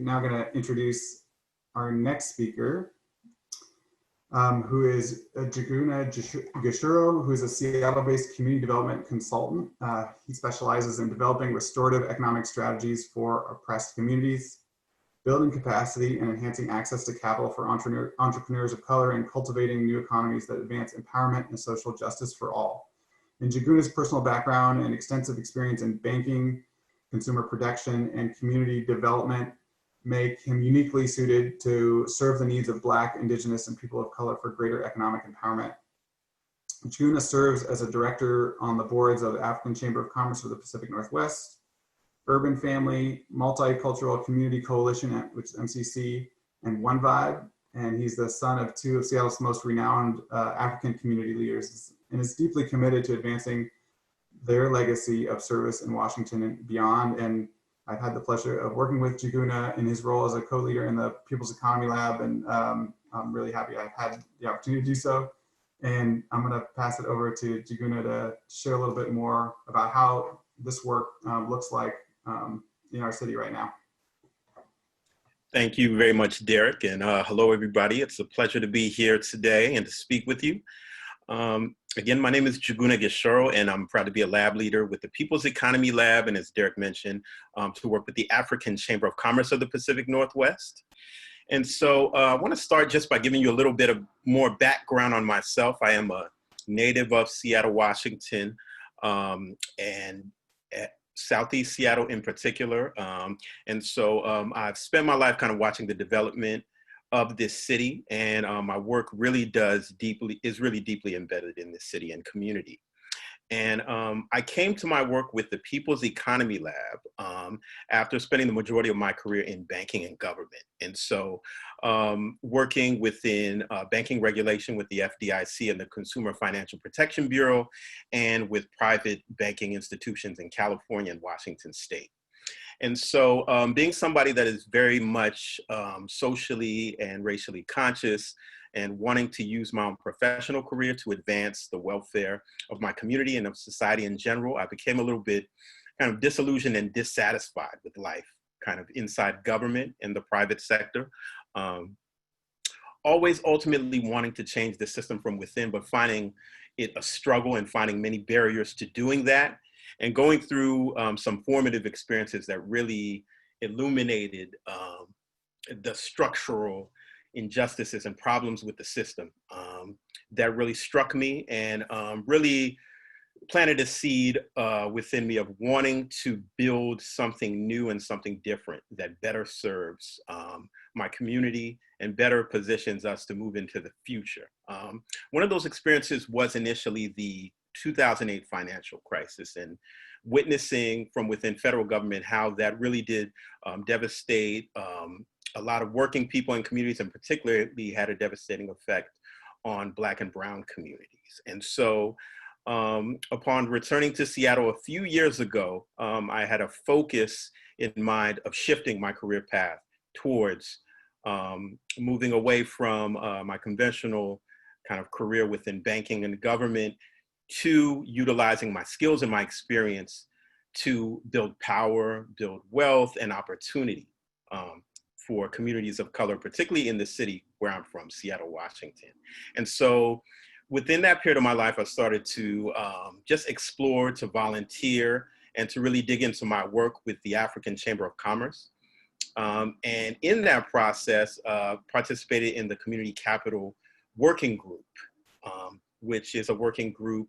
Now going to introduce our next speaker, who is Njuguna Gishuru, who is a Seattle-based community development consultant. He specializes in developing restorative economic strategies for oppressed communities, building capacity and enhancing access to capital for entrepreneurs of color, and cultivating new economies that advance empowerment and social justice for all. Njuguna's personal background and extensive experience in banking, consumer protection, and community development make him uniquely suited to serve the needs of Black, Indigenous, and people of color for greater economic empowerment. Njuguna serves as a director on the boards of the African Chamber of Commerce of the Pacific Northwest, Urban Family Multicultural Community Coalition, which is MCC, and One Vibe. And he's the son of two of Seattle's most renowned African community leaders, and is deeply committed to advancing their legacy of service in Washington and beyond. And I've had the pleasure of working with Njuguna in his role as a co-leader in the People's Economy Lab, and I'm really happy I had the opportunity to do so. And I'm going to pass it over to Njuguna to share a little bit more about how this work looks like in our city right now. Thank you very much, Derek, and hello, everybody. It's a pleasure to be here today and to speak with you. Again, my name is Njuguna Gishuru, and I'm proud to be a lab leader with the People's Economy Lab, and as Derek mentioned, to work with the African Chamber of Commerce of the Pacific Northwest. And so I want to start just by giving you a little bit of more background on myself. I am a native of Seattle, Washington, and Southeast Seattle in particular. And so I've spent my life kind of watching the development of this city, and my work really is really deeply embedded in this city and community. And I came to my work with the People's Economy Lab after spending the majority of my career in banking and government. And so working within banking regulation with the FDIC and the Consumer Financial Protection Bureau, and with private banking institutions in California and Washington State. And so being somebody that is very much socially and racially conscious, and wanting to use my own professional career to advance the welfare of my community and of society in general, I became a little bit kind of disillusioned and dissatisfied with life, kind of inside government and the private sector. Always ultimately wanting to change the system from within, but finding it a struggle and finding many barriers to doing that, and going through some formative experiences that really illuminated the structural injustices and problems with the system that really struck me, and really planted a seed within me of wanting to build something new and something different that better serves my community and better positions us to move into the future. One of those experiences was initially the 2008 financial crisis, and witnessing from within federal government how that really did devastate a lot of working people and communities, and particularly had a devastating effect on Black and Brown communities. And so upon returning to Seattle a few years ago, I had a focus in mind of shifting my career path towards moving away from my conventional kind of career within banking and government, to utilizing my skills and my experience to build power, build wealth and opportunity for communities of color, particularly in the city where I'm from, Seattle, Washington. And so within that period of my life, I started to just explore, to volunteer, and to really dig into my work with the African Chamber of Commerce. And in that process, participated in the Community Capital Working Group, which is a working group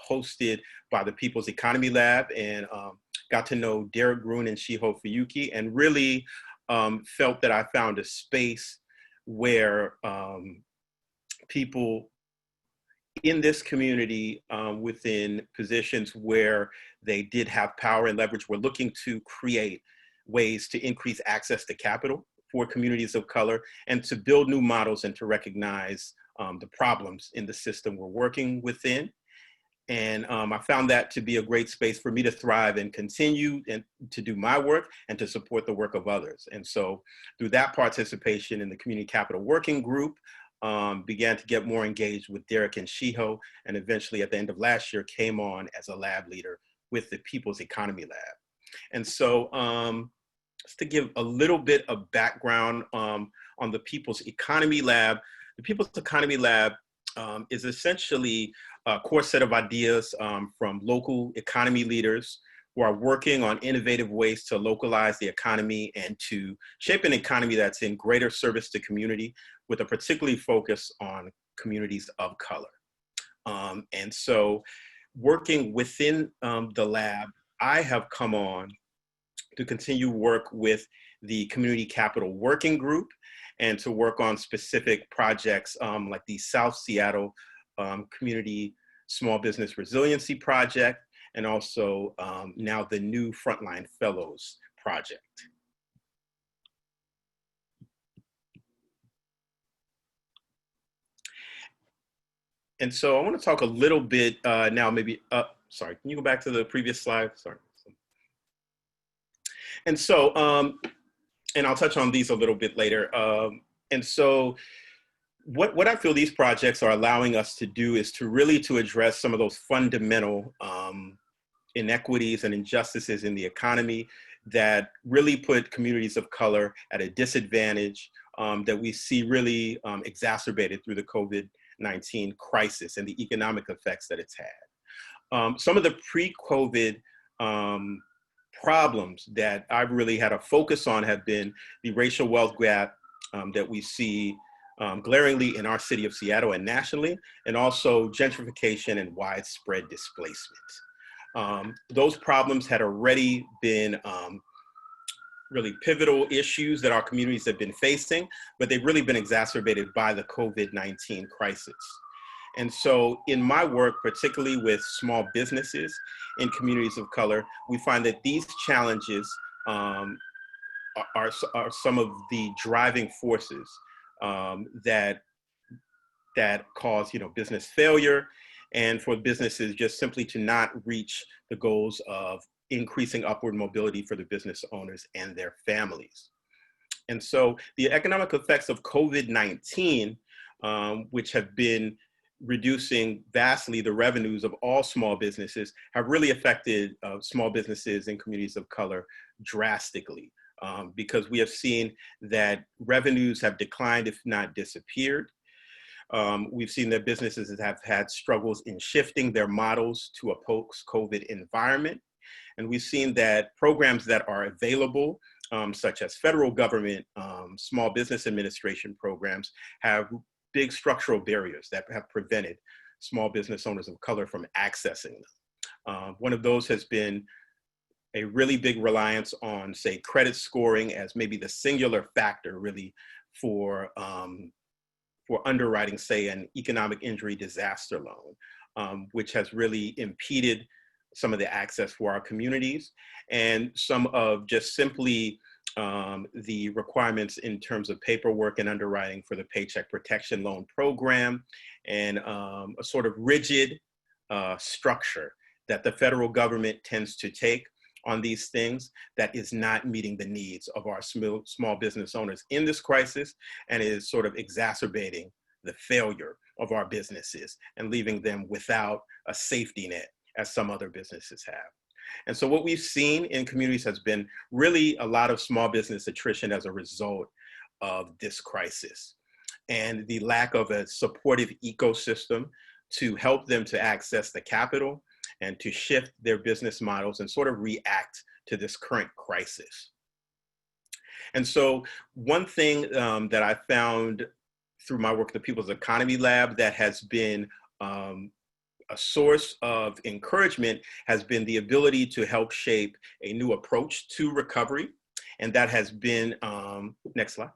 hosted by the People's Economy Lab, and got to know Derek Gruen and Shiho Fuyuki, and really felt that I found a space where people in this community within positions where they did have power and leverage were looking to create ways to increase access to capital for communities of color, and to build new models and to recognize the problems in the system we're working within. And I found that to be a great space for me to thrive and continue and to do my work and to support the work of others. And so through that participation in the Community Capital Working Group, began to get more engaged with Derek and Shiho, and eventually at the end of last year came on as a lab leader with the People's Economy Lab. And so just to give a little bit of background on the People's Economy Lab. The People's Economy Lab is essentially a core set of ideas from local economy leaders who are working on innovative ways to localize the economy and to shape an economy that's in greater service to community, with a particularly focus on communities of color. And so working within the lab, I have come on to continue work with the Community Capital Working Group and to work on specific projects like the South Seattle Community Small Business Resiliency Project, and also now the new Frontline Fellows Project. And so I want to talk a little bit now, maybe, sorry, can you go back to the previous slide? Sorry. And so, and I'll touch on these a little bit later. And so what I feel these projects are allowing us to do is to really to address some of those fundamental inequities and injustices in the economy that really put communities of color at a disadvantage, that we see really exacerbated through the COVID-19 crisis and the economic effects that it's had. Some of the pre-COVID problems that I've really had a focus on have been the racial wealth gap that we see glaringly in our city of Seattle and nationally, and also gentrification and widespread displacement. Those problems had already been really pivotal issues that our communities have been facing, but they've really been exacerbated by the COVID-19 crisis. And so in my work, particularly with small businesses in communities of color, we find that these challenges are some of the driving forces that cause, business failure, and for businesses just simply to not reach the goals of increasing upward mobility for the business owners and their families. And so the economic effects of COVID-19, which have been reducing vastly the revenues of all small businesses, have really affected small businesses in communities of color drastically, because we have seen that revenues have declined, if not disappeared. We've seen that businesses have had struggles in shifting their models to a post-COVID environment. And we've seen that programs that are available, such as federal government small business administration programs, have big structural barriers that have prevented small business owners of color from accessing them. One of those has been a really big reliance on, say, credit scoring as maybe the singular factor really for underwriting, say, an economic injury disaster loan, which has really impeded some of the access for our communities, and some of just simply the requirements in terms of paperwork and underwriting for the Paycheck Protection Loan Program, and a sort of rigid structure that the federal government tends to take on these things that is not meeting the needs of our small business owners in this crisis, and is sort of exacerbating the failure of our businesses and leaving them without a safety net as some other businesses have. And so what we've seen in communities has been really a lot of small business attrition as a result of this crisis, and the lack of a supportive ecosystem to help them to access the capital and to shift their business models and sort of react to this current crisis. And so one thing that I found through my work at the People's Economy Lab that has been a source of encouragement has been the ability to help shape a new approach to recovery. And that has been, next slide,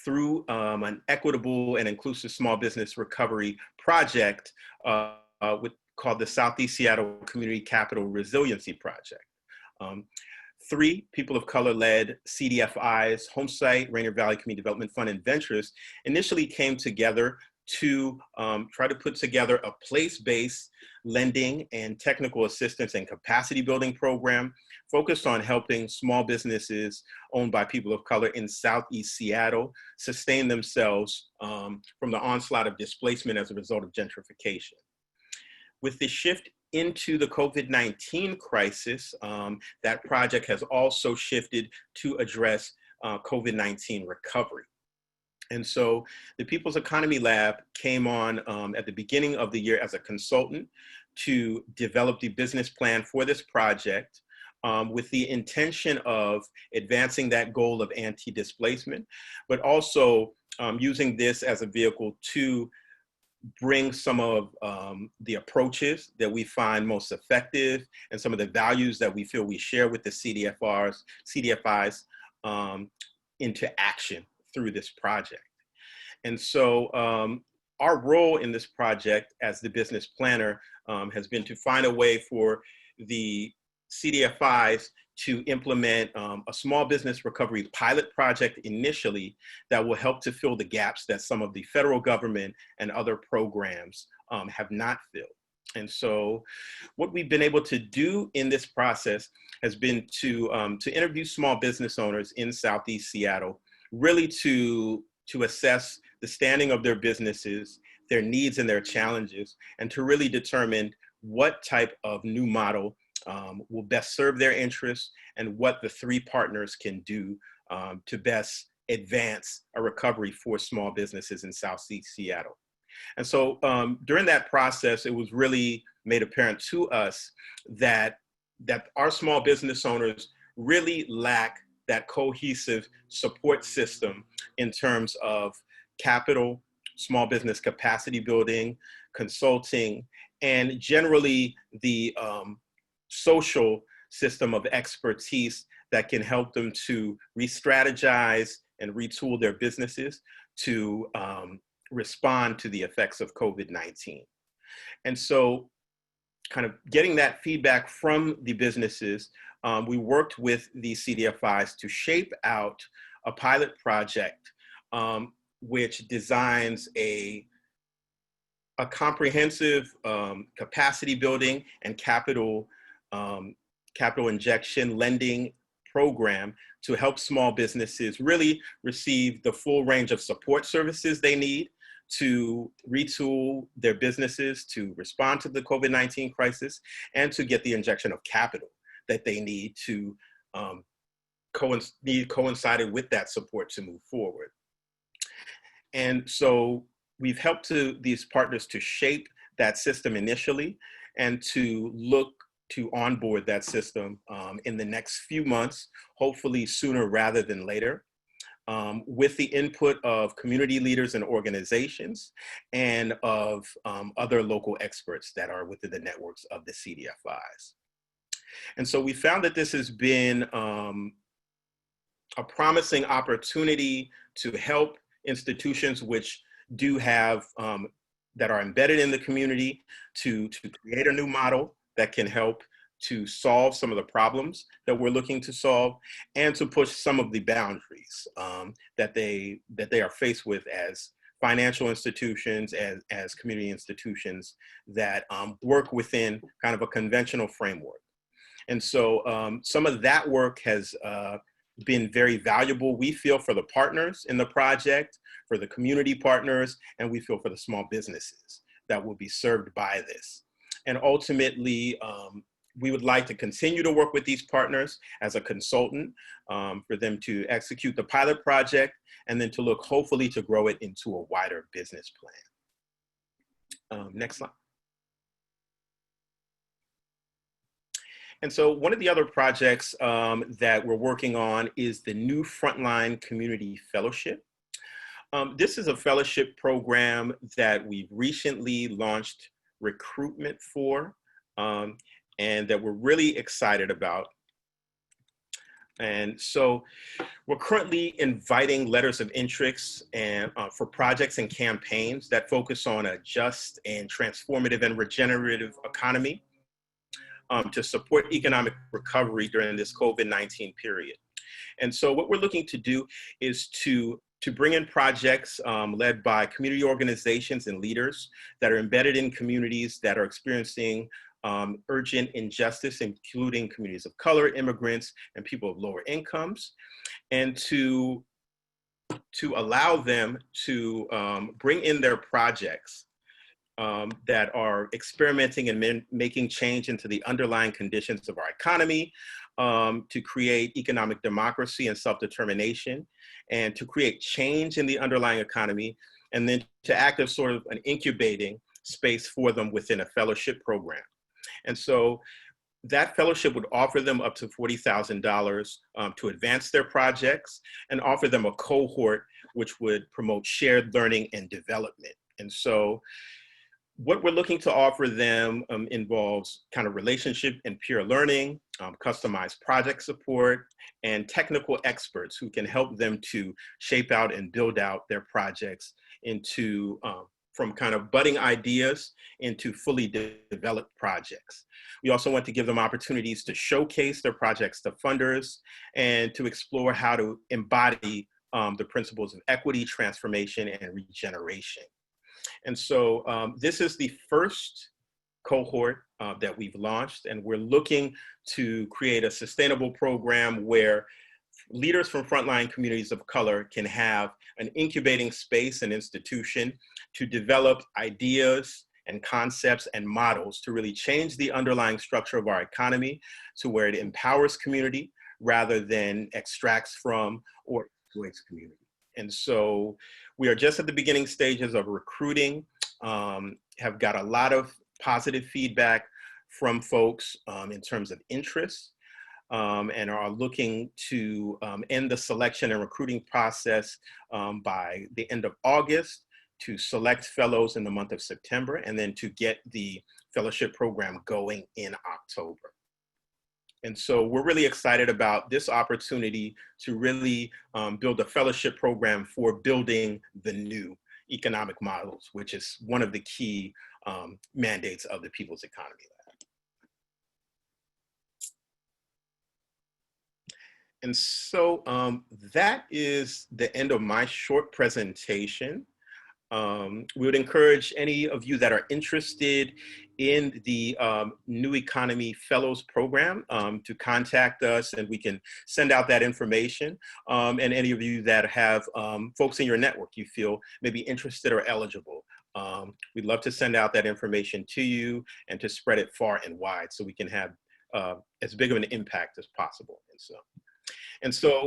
through an equitable and inclusive small business recovery project called the Southeast Seattle Community Capital Resiliency Project. 3 people of color led CDFIs, Homesite, Rainier Valley Community Development Fund, and Ventures initially came together to try to put together a place-based lending and technical assistance and capacity building program focused on helping small businesses owned by people of color in Southeast Seattle sustain themselves from the onslaught of displacement as a result of gentrification. With the shift into the COVID-19 crisis, that project has also shifted to address COVID-19 recovery. And so the People's Economy Lab came on at the beginning of the year as a consultant to develop the business plan for this project, with the intention of advancing that goal of anti-displacement, but also using this as a vehicle to bring some of the approaches that we find most effective and some of the values that we feel we share with the CDFIs into action through this project. And so our role in this project as the business planner has been to find a way for the CDFIs to implement a small business recovery pilot project initially that will help to fill the gaps that some of the federal government and other programs have not filled. And so what we've been able to do in this process has been to interview small business owners in Southeast Seattle, really to assess the standing of their businesses, their needs and their challenges, and to really determine what type of new model will best serve their interests and what the three partners can do to best advance a recovery for small businesses in Southeast Seattle. And so during that process, it was really made apparent to us that our small business owners really lack that cohesive support system in terms of capital, small business capacity building, consulting, and generally the social system of expertise that can help them to re-strategize and retool their businesses to respond to the effects of COVID-19. And so kind of getting that feedback from the businesses, we worked with the CDFIs to shape out a pilot project which designs a comprehensive capacity building and capital injection lending program to help small businesses really receive the full range of support services they need to retool their businesses, to respond to the COVID-19 crisis, and to get the injection of capital that they need to coincided with that support to move forward. And so we've helped these partners to shape that system initially and to look to onboard that system in the next few months, hopefully sooner rather than later, with the input of community leaders and organizations and of other local experts that are within the networks of the CDFIs. And so we found that this has been a promising opportunity to help institutions which do have, that are embedded in the community to create a new model that can help to solve some of the problems that we're looking to solve and to push some of the boundaries that they are faced with as financial institutions, as community institutions that work within kind of a conventional framework. And so some of that work has been very valuable, we feel, for the partners in the project, for the community partners, and we feel for the small businesses that will be served by this. And ultimately, we would like to continue to work with these partners as a consultant for them to execute the pilot project and then to look hopefully to grow it into a wider business plan. Next slide. And so one of the other projects that we're working on is the new Frontline Community Fellowship. This is a fellowship program that we've recently launched recruitment for and that we're really excited about. And so we're currently inviting letters of interest and for projects and campaigns that focus on a just and transformative and regenerative economy to support economic recovery during this COVID-19 period. And so what we're looking to do is to bring in projects led by community organizations and leaders that are embedded in communities that are experiencing urgent injustice, including communities of color, immigrants, and people of lower incomes, and to allow them to bring in their projects that are experimenting and making change into the underlying conditions of our economy, to create economic democracy and self-determination, and to create change in the underlying economy, and then to act as sort of an incubating space for them within a fellowship program. And so that fellowship would offer them up to $40,000 to advance their projects, and offer them a cohort which would promote shared learning and development. And so what we're looking to offer them involves kind of relationship and peer learning, customized project support, and technical experts who can help them to shape out and build out their projects into from kind of budding ideas into fully developed projects. We also want to give them opportunities to showcase their projects to funders and to explore how to embody the principles of equity, transformation, and regeneration. And so this is the first cohort that we've launched, and we're looking to create a sustainable program where leaders from frontline communities of color can have an incubating space and institution to develop ideas and concepts and models to really change the underlying structure of our economy to where it empowers community rather than extracts from or exploits community. And so we are just at the beginning stages of recruiting, have got a lot of positive feedback from folks in terms of interest, and are looking to end the selection and recruiting process by the end of August, to select fellows in the month of September, and then to get the fellowship program going in October. And so we're really excited about this opportunity to really build a fellowship program for building the new economic models, which is one of the key mandates of the People's Economy Lab. And so that is the end of my short presentation. We would encourage any of you that are interested in the New Economy Fellows Program to contact us, and we can send out that information. And any of you that have folks in your network you feel may be interested or eligible, we'd love to send out that information to you and to spread it far and wide so we can have as big of an impact as possible. And so